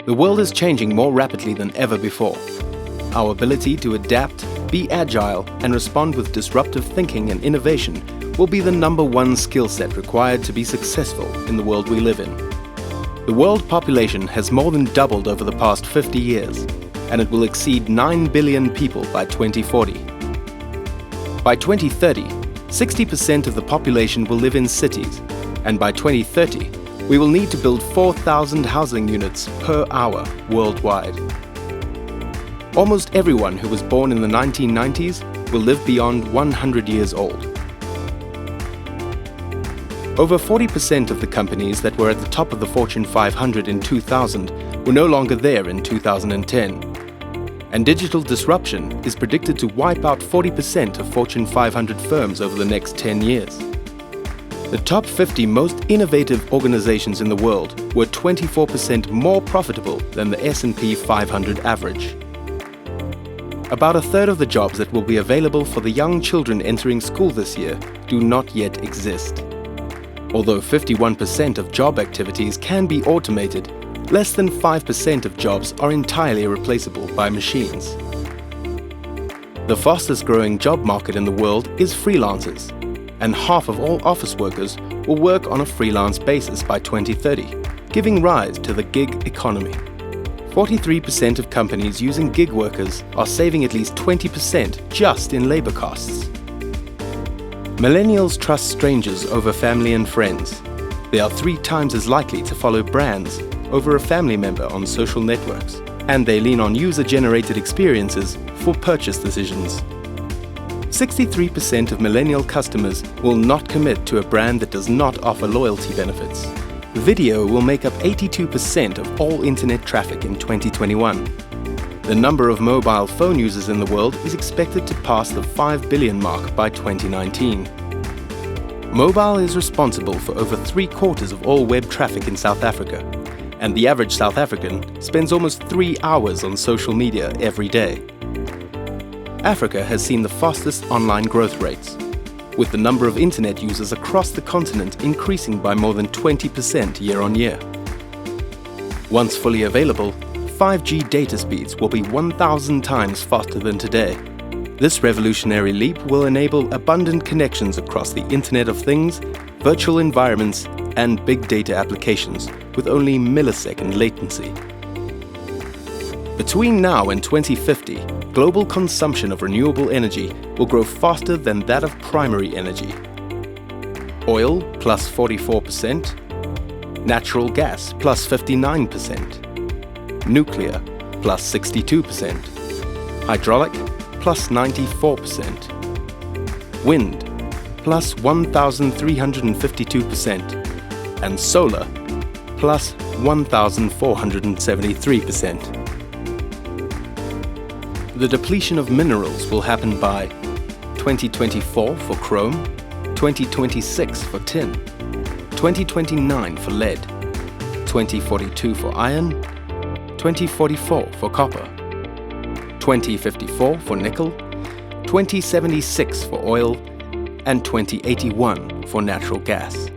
The world is changing more rapidly than ever before. Our ability to adapt, be agile, and respond with disruptive thinking and innovation will be the #1 skill set required to be successful in the world we live in. The world population has more than doubled over the past 50 years, and it will exceed 9 billion people by 2040. By 2030, 60% of the population will live in cities, and by 2030, we will need to build 4,000 housing units per hour worldwide. Almost everyone who was born in the 1990s will live beyond 100 years old. Over 40% of the companies that were at the top of the Fortune 500 in 2000 were no longer there in 2010. And digital disruption is predicted to wipe out 40% of Fortune 500 firms over the next 10 years. The top 50 most innovative organizations in the world were 24% more profitable than the S&P 500 average. About a third of the jobs that will be available for the young children entering school this year do not yet exist. Although 51% of job activities can be automated, less than 5% of jobs are entirely replaceable by machines. The fastest growing job market in the world is freelancers, and half of all office workers will work on a freelance basis by 2030, giving rise to the gig economy. 43% of companies using gig workers are saving at least 20% just in labor costs. Millennials trust strangers over family and friends. They are 3 times as likely to follow brands over a family member on social networks, and they lean on user-generated experiences for purchase decisions. 63% of millennial customers will not commit to a brand that does not offer loyalty benefits. Video will make up 82% of all internet traffic in 2021. The number of mobile phone users in the world is expected to pass the 5 billion mark by 2019. Mobile is responsible for over 3/4 of all web traffic in South Africa, and the average South African spends almost 3 hours on social media every day. Africa has seen the fastest online growth rates, with the number of internet users across the continent increasing by more than 20% year on year. Once fully available, 5G data speeds will be 1,000 times faster than today. This revolutionary leap will enable abundant connections across the Internet of Things, virtual environments, and big data applications with only millisecond latency. Between now and 2050, global consumption of renewable energy will grow faster than that of primary energy. Oil plus 44%, natural gas plus 59%, nuclear plus 62%, hydraulic plus 94%, wind plus 1,352%, and solar plus 1,473%. The depletion of minerals will happen by 2024 for chrome, 2026 for tin, 2029 for lead, 2042 for iron, 2044 for copper, 2054 for nickel, 2076 for oil, and 2081 for natural gas.